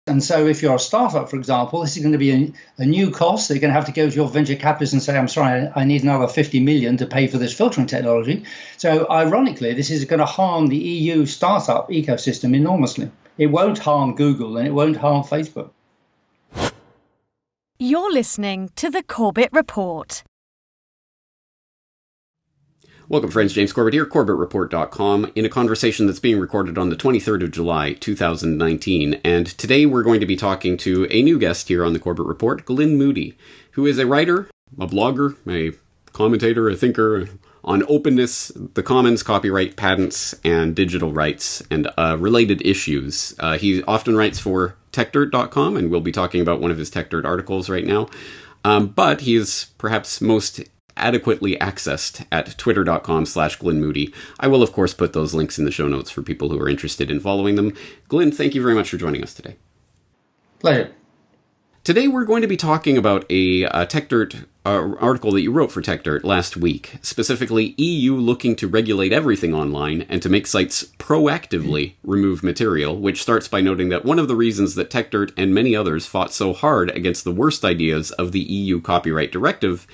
And so if you're a startup, for example, this is going to be a new cost. They're going to have to go to your venture capitalist and say, I'm sorry, I need another 50 million to pay for this filtering technology. So ironically, this is going to harm the EU startup ecosystem enormously. It won't harm Google and it won't harm Facebook. You're listening to the Corbett Report. Welcome, friends. James Corbett here, CorbettReport.com, in a conversation that's being recorded on the 23rd of July, 2019. And today we're going to be talking to a new guest here on the Corbett Report, Glyn Moody, who is a writer, a blogger, a commentator, a thinker on openness, the commons, copyright, patents, and digital rights, and related issues. He often writes for TechDirt.com, and we'll be talking about one of his TechDirt articles right now. But he is perhaps most adequately accessed at twitter.com/Glyn Moody. I will, of course, put those links in the show notes for people who are interested in following them. Glyn, thank you very much for joining us today. Pleasure. Today we're going to be talking about a TechDirt article that you wrote for TechDirt last week, specifically EU looking to regulate everything online and to make sites proactively remove material, which starts by noting that one of the reasons that TechDirt and many others fought so hard against the worst ideas of the EU copyright directive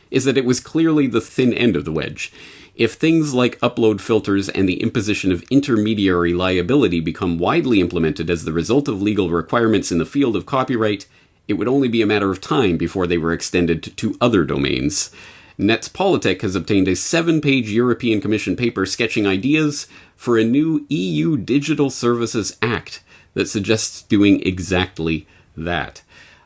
is that it was clearly the thin end of the wedge. If things like upload filters and the imposition of intermediary liability become widely implemented as the result of legal requirements in the field of copyright, it would only be a matter of time before they were extended to other domains. Netzpolitik has obtained a 7-page European Commission paper sketching ideas for a new EU Digital Services Act that suggests doing exactly that.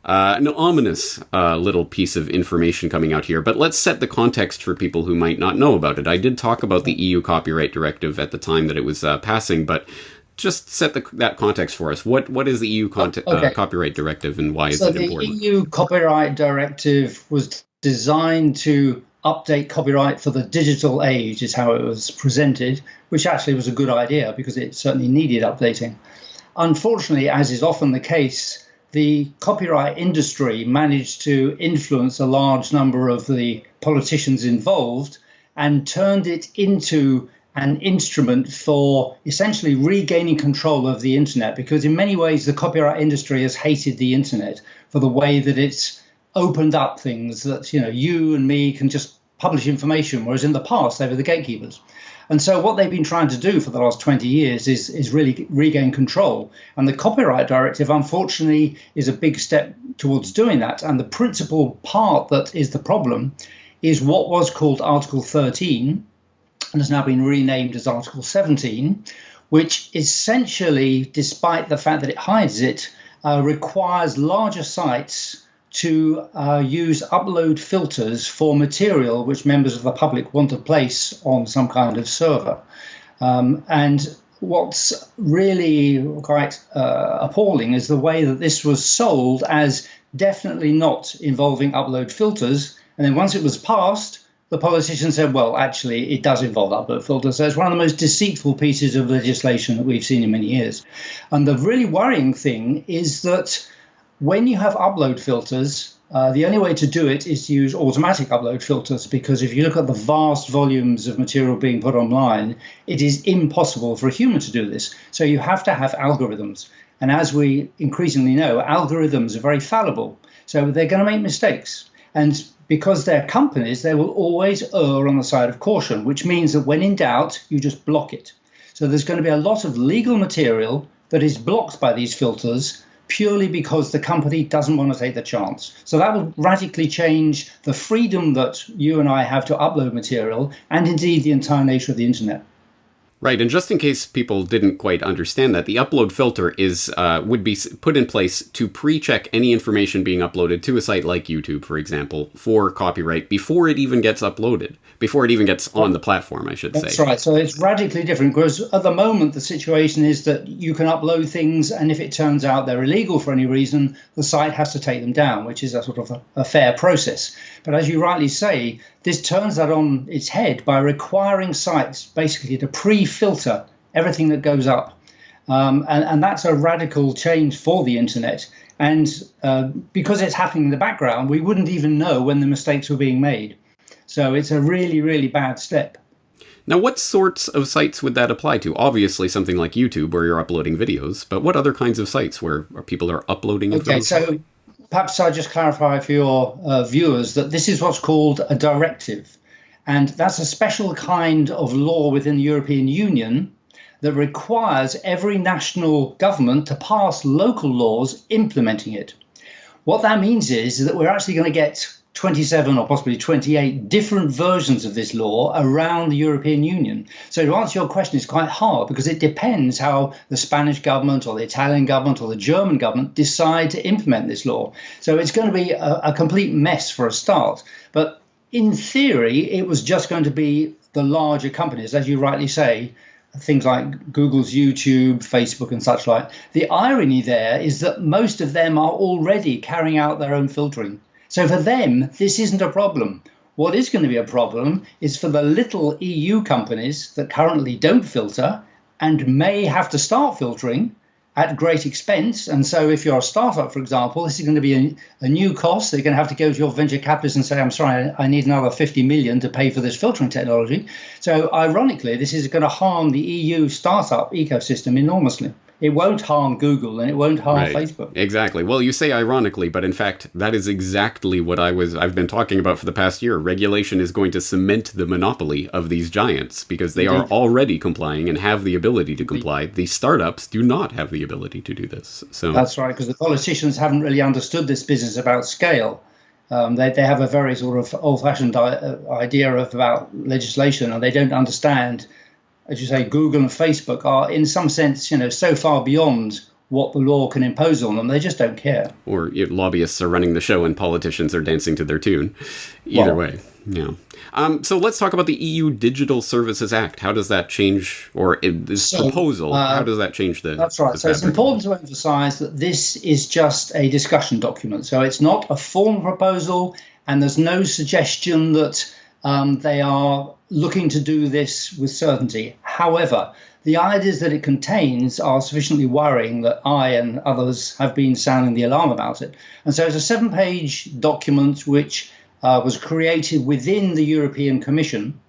An ominous little piece of information coming out here, but let's set the context for people who might not know about it. I did talk about the EU Copyright Directive at the time that it was passing, but just set that context for us. What is the EU Copyright Directive and why is it important? The EU Copyright Directive was designed to update copyright for the digital age, is how it was presented, which actually was a good idea because it certainly needed updating. Unfortunately, as is often the case, the copyright industry managed to influence a large number of the politicians involved and turned it into an instrument for essentially regaining control of the internet, because in many ways the copyright industry has hated the internet for the way that it's opened up things that, you and me can just publish information, whereas in the past they were the gatekeepers. And so what they've been trying to do for the last 20 years is really regain control. And the Copyright Directive, unfortunately, is a big step towards doing that. And the principal part that is the problem is what was called Article 13 and has now been renamed as Article 17, which essentially, despite the fact that it hides it, requires larger sites to use upload filters for material which members of the public want to place on some kind of server. And what's really quite appalling is the way that this was sold as definitely not involving upload filters. And then once it was passed, the politicians said, well, actually, it does involve upload filters. So it's one of the most deceitful pieces of legislation that we've seen in many years. And the really worrying thing is that when you have upload filters, the only way to do it is to use automatic upload filters, because if you look at the vast volumes of material being put online, it is impossible for a human to do this. So you have to have algorithms. And as we increasingly know, algorithms are very fallible. So they're going to make mistakes. And because they're companies, they will always err on the side of caution, which means that when in doubt, you just block it. So there's going to be a lot of legal material that is blocked by these filters purely because the company doesn't want to take the chance. So that will radically change the freedom that you and I have to upload material and indeed the entire nature of the internet. Right, and just in case people didn't quite understand that, the upload filter would be put in place to pre-check any information being uploaded to a site like YouTube, for example, for copyright before it even gets uploaded, before it even gets on the platform, I should say. That's right. So it's radically different, because at the moment the situation is that you can upload things, and if it turns out they're illegal for any reason, the site has to take them down, which is a sort of a fair process. But as you rightly say, this turns that on its head by requiring sites basically to pre-filter everything that goes up. And that's a radical change for the internet. And because it's happening in the background, we wouldn't even know when the mistakes were being made. So it's a really, really bad step. Now, what sorts of sites would that apply to? Obviously, something like YouTube where you're uploading videos, but what other kinds of sites where people are uploading information? Okay, so perhaps I'll just clarify for your viewers that this is what's called a directive. And that's a special kind of law within the European Union that requires every national government to pass local laws implementing it. What that means is that we're actually going to get 27 or possibly 28 different versions of this law around the European Union. So to answer your question, it's quite hard because it depends how the Spanish government or the Italian government or the German government decide to implement this law. So it's going to be a complete mess for a start. But in theory, it was just going to be the larger companies, as you rightly say, things like Google's YouTube, Facebook and such like. The irony there is that most of them are already carrying out their own filtering. So for them, this isn't a problem. What is going to be a problem is for the little EU companies that currently don't filter and may have to start filtering at great expense. And so if you're a startup, for example, this is going to be a new cost. They're going to have to go to your venture capitalist and say, I'm sorry, I need another 50 million to pay for this filtering technology. So ironically, this is going to harm the EU startup ecosystem enormously. It won't harm Google and it won't harm Facebook. Exactly. Well, you say ironically, but in fact, that is exactly what I've been talking about for the past year. Regulation is going to cement the monopoly of these giants because they are already complying and have the ability to comply. The startups do not have the ability to do this. So that's right, because the politicians haven't really understood this business about scale. They have a very sort of old-fashioned idea about legislation, and they don't understand. As you say, Google and Facebook are, in some sense, so far beyond what the law can impose on them. They just don't care. Or lobbyists are running the show and politicians are dancing to their tune. Either way, yeah. So let's talk about the EU Digital Services Act. How does that change, or this proposal, how does that change the... That's right. So it's important to emphasize that this is just a discussion document. So it's not a formal proposal, and there's no suggestion that they are looking to do this with certainty. However, the ideas that it contains are sufficiently worrying that I and others have been sounding the alarm about it. And so it's a 7-page document which was created within the European Commission,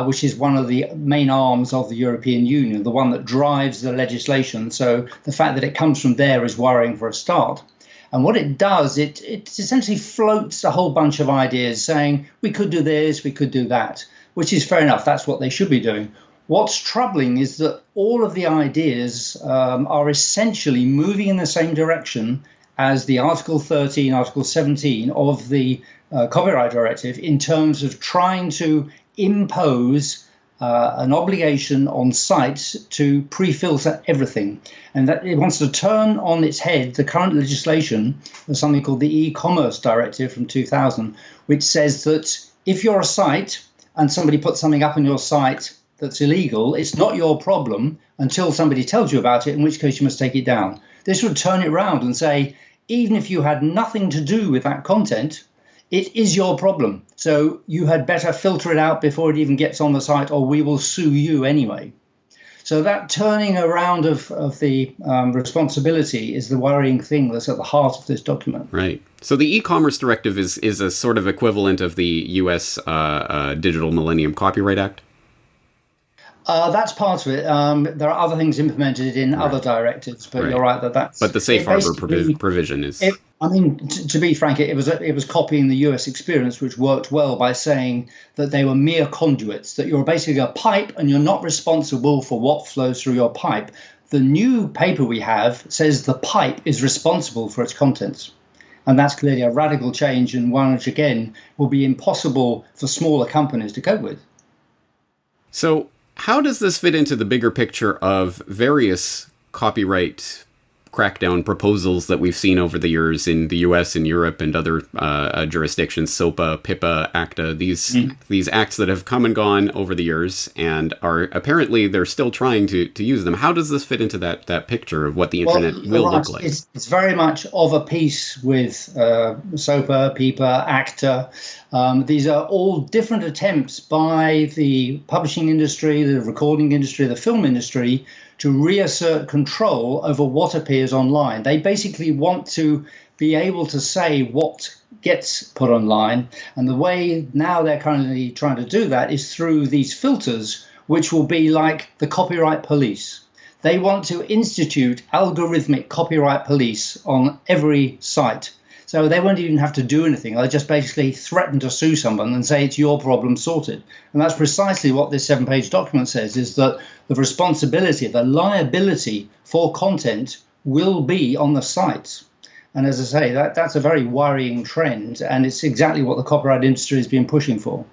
which is one of the main arms of the European Union, the one that drives the legislation. So the fact that it comes from there is worrying for a start. And what it does, it essentially floats a whole bunch of ideas saying, we could do this, we could do that, which is fair enough. That's what they should be doing. What's troubling is that all of the ideas are essentially moving in the same direction as the Article 13, Article 17 of the Copyright Directive in terms of trying to impose an obligation on sites to pre-filter everything. And that it wants to turn on its head the current legislation, there's something called the e-commerce directive from 2000, which says that if you're a site and somebody puts something up on your site that's illegal, it's not your problem until somebody tells you about it, in which case you must take it down. This would turn it around and say, even if you had nothing to do with that content, it is your problem. So you had better filter it out before it even gets on the site, or we will sue you anyway. So that turning around of the responsibility is the worrying thing that's at the heart of this document. Right. So the e-commerce directive is a sort of equivalent of the U.S. Digital Millennium Copyright Act? That's part of it. There are other things implemented in other directives, but you're right that's... But the safe harbor provision is... To be frank, it was copying the US experience, which worked well by saying that they were mere conduits, that you're basically a pipe and you're not responsible for what flows through your pipe. The new paper we have says the pipe is responsible for its contents. And that's clearly a radical change, and one which, again, will be impossible for smaller companies to cope with. So how does this fit into the bigger picture of various copyright crackdown proposals that we've seen over the years in the US and Europe and other jurisdictions, SOPA, PIPA, ACTA, these acts that have come and gone over the years and are apparently they're still trying to use them. How does this fit into that picture of what the internet will look like? It's very much of a piece with SOPA, PIPA, ACTA. These are all different attempts by the publishing industry, the recording industry, the film industry to reassert control over what appears online. They basically want to be able to say what gets put online. And the way now they're currently trying to do that is through these filters, which will be like the copyright police. They want to institute algorithmic copyright police on every site. So they won't even have to do anything. They'll just basically threaten to sue someone and say it's your problem, sorted. And that's precisely what this 7-page document says, is that the responsibility, the liability for content will be on the sites. And as I say, that's a very worrying trend, and it's exactly what the copyright industry has been pushing for.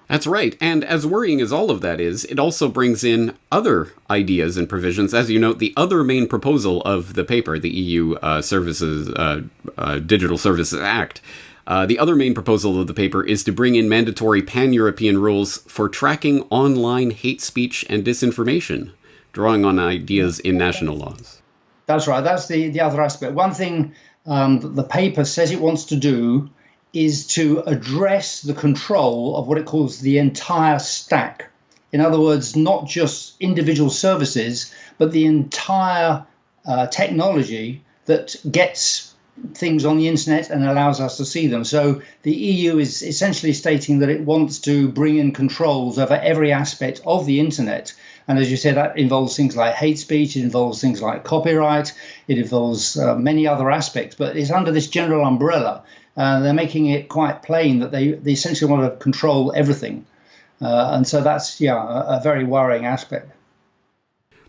That's right. And as worrying as all of that is, it also brings in other ideas and provisions. As you note, the other main proposal of the paper, the EU Digital Services Act, the other main proposal of the paper is to bring in mandatory pan-European rules for tracking online hate speech and disinformation, drawing on ideas in national laws. That's right. That's the other aspect. One thing the paper says it wants to do is to address the control of what it calls the entire stack. In other words, not just individual services, but the entire technology that gets things on the internet and allows us to see them. So the EU is essentially stating that it wants to bring in controls over every aspect of the internet. And as you said, that involves things like hate speech, it involves things like copyright, it involves many other aspects, but it's under this general umbrella. They're making it quite plain that they essentially want to control everything. And so that's, a very worrying aspect.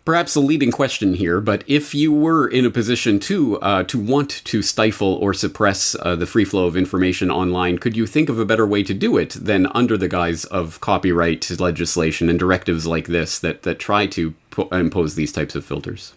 Perhaps a leading question here, but if you were in a position to want to stifle or suppress the free flow of information online, could you think of a better way to do it than under the guise of copyright legislation and directives like this that try to impose these types of filters?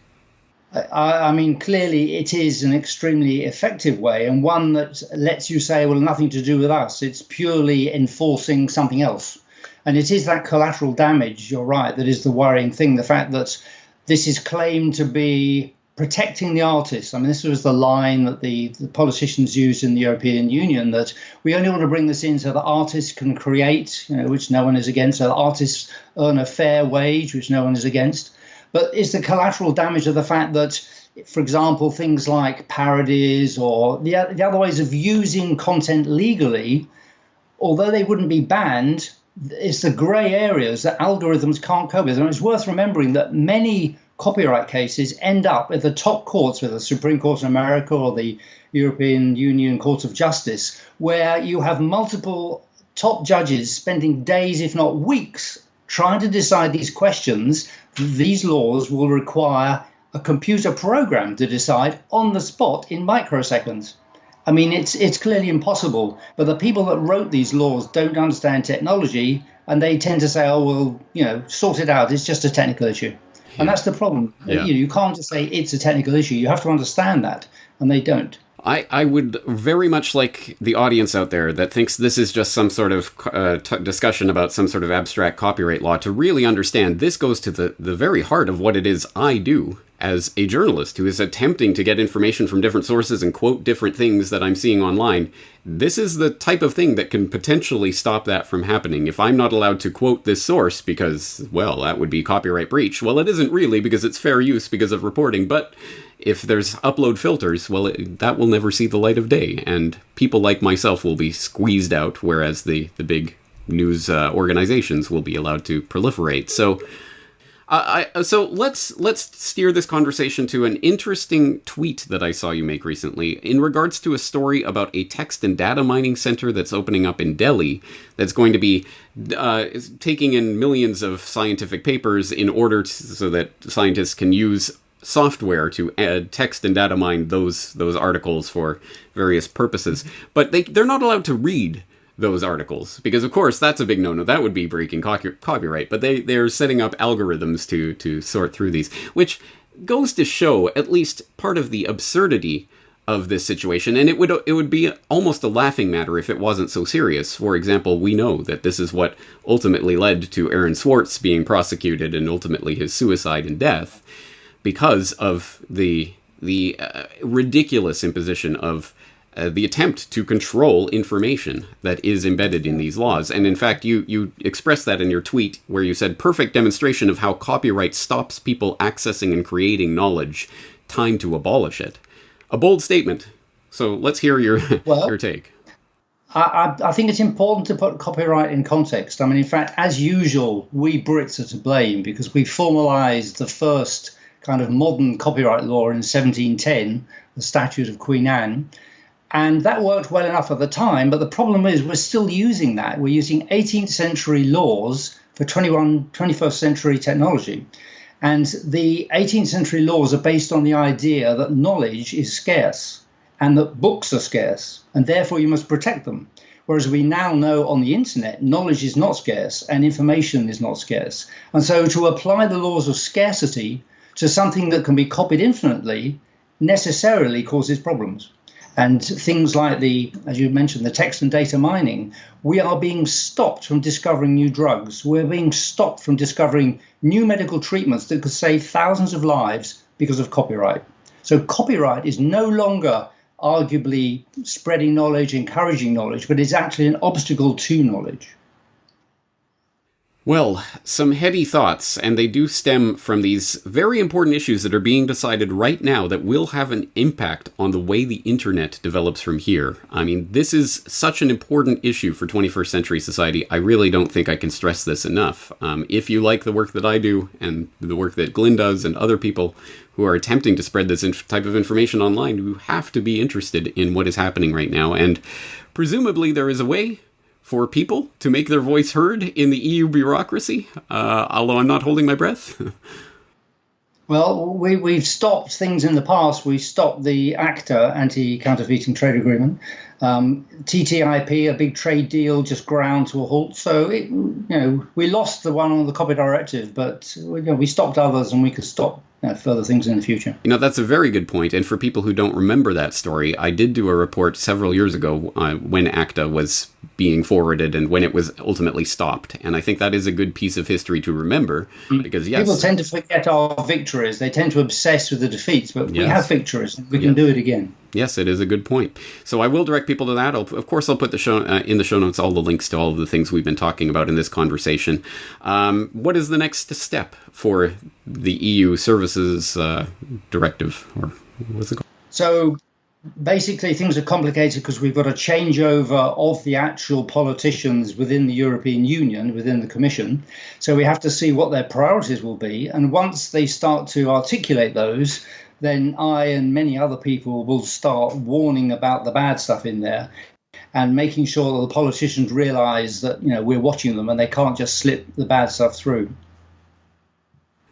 I mean, clearly it is an extremely effective way, and one that lets you say, well, nothing to do with us. It's purely enforcing something else. And it is that collateral damage, you're right, that is the worrying thing. The fact that this is claimed to be protecting the artists. I mean, this was the line that the politicians used in the European Union, that we only want to bring this in so that artists can create, which no one is against, so that artists earn a fair wage, which no one is against. But it's the collateral damage of the fact that, for example, things like parodies or the other ways of using content legally, although they wouldn't be banned, it's the grey areas that algorithms can't cope with. And it's worth remembering that many copyright cases end up at the top courts, whether the Supreme Court in America or the European Union Court of Justice, where you have multiple top judges spending days, if not weeks, trying to decide these questions. These laws will require a computer program to decide on the spot in microseconds. I mean, it's clearly impossible, but the people that wrote these laws don't understand technology, and they tend to say, oh, well, sort it out. It's just a technical issue. Yeah. And that's the problem. Yeah. You can't just say it's a technical issue. You have to understand that, and they don't. I would very much like the audience out there that thinks this is just some sort of discussion about some sort of abstract copyright law to really understand this goes to the very heart of what it is I do as a journalist who is attempting to get information from different sources and quote different things that I'm seeing online. This is the type of thing that can potentially stop that from happening. If I'm not allowed to quote this source because, well, that would be copyright breach. Well, it isn't really because it's fair use because of reporting, but if there's upload filters, well, that will never see the light of day, and people like myself will be squeezed out, whereas the big news organizations will be allowed to proliferate. So let's steer this conversation to an interesting tweet that I saw you make recently in regards to a story about a text and data mining center that's opening up in Delhi that's going to be taking in millions of scientific papers in order so that scientists can use software to add text and data mine those articles for various purposes. But they're not allowed to read those articles, because of course that's a big no-no. That would be breaking copyright. But they're setting up algorithms to sort through these, which goes to show at least part of the absurdity of this situation. And it would be almost a laughing matter if it wasn't so serious. For example, we know that this is what ultimately led to Aaron Swartz being prosecuted and ultimately his suicide and death, because of the ridiculous imposition of the attempt to control information that is embedded in these laws. And in fact, you expressed that in your tweet where you said, perfect demonstration of how copyright stops people accessing and creating knowledge. Time to abolish it. A bold statement. So let's hear your take. I think it's important to put copyright in context. I mean, in fact, as usual, we Brits are to blame because we formalised the first kind of modern copyright law in 1710, the Statute of Queen Anne. And that worked well enough at the time, but the problem is we're still using that. We're using 18th century laws for 21st century technology. And the 18th century laws are based on the idea that knowledge is scarce and that books are scarce, and therefore you must protect them. Whereas we now know on the internet, knowledge is not scarce and information is not scarce. And so to apply the laws of scarcity to something that can be copied infinitely necessarily causes problems. And things like as you mentioned, the text and data mining, we are being stopped from discovering new drugs. We're being stopped from discovering new medical treatments that could save thousands of lives because of copyright. So copyright is no longer arguably spreading knowledge, encouraging knowledge, but is actually an obstacle to knowledge. Well, some heady thoughts, and they do stem from these very important issues that are being decided right now that will have an impact on the way the internet develops from here. I mean, this is such an important issue for 21st century society. I really don't think I can stress this enough. If you like the work that I do and the work that Glyn does and other people who are attempting to spread this type of information online, you have to be interested in what is happening right now. And presumably there is a way for people to make their voice heard in the EU bureaucracy, although I'm not holding my breath. Well, we've stopped things in the past. We stopped the ACTA, Anti-Counterfeiting Trade Agreement. TTIP, a big trade deal, just ground to a halt. So, we lost the one on the copy directive, but we stopped others and we could stop further things in the future. That's a very good point. And for people who don't remember that story, I did do a report several years ago when ACTA was being forwarded and when it was ultimately stopped. And I think that is a good piece of history to remember because, yes. People tend to forget our victories. They tend to obsess with the defeats, but we have victories. We can do it again. Yes, it is a good point. So I will direct people to that. Of course, I'll put in the show notes all the links to all of the things we've been talking about in this conversation. What is the next step for the EU Services Directive, or what's it called? So basically, things are complicated because we've got a changeover of the actual politicians within the European Union, within the Commission. So we have to see what their priorities will be. And once they start to articulate those, then I and many other people will start warning about the bad stuff in there and making sure that the politicians realize that, we're watching them and they can't just slip the bad stuff through.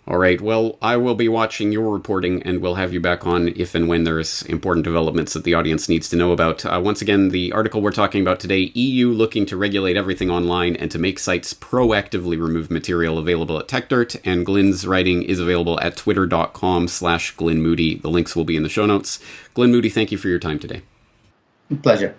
All right. Well, I will be watching your reporting and we'll have you back on if and when there's important developments that the audience needs to know about. Once again, the article we're talking about today, EU looking to regulate everything online and to make sites proactively remove material, available at TechDirt. And Glyn's writing is available at twitter.com/Glyn Moody. The links will be in the show notes. Glyn Moody, thank you for your time today. Pleasure.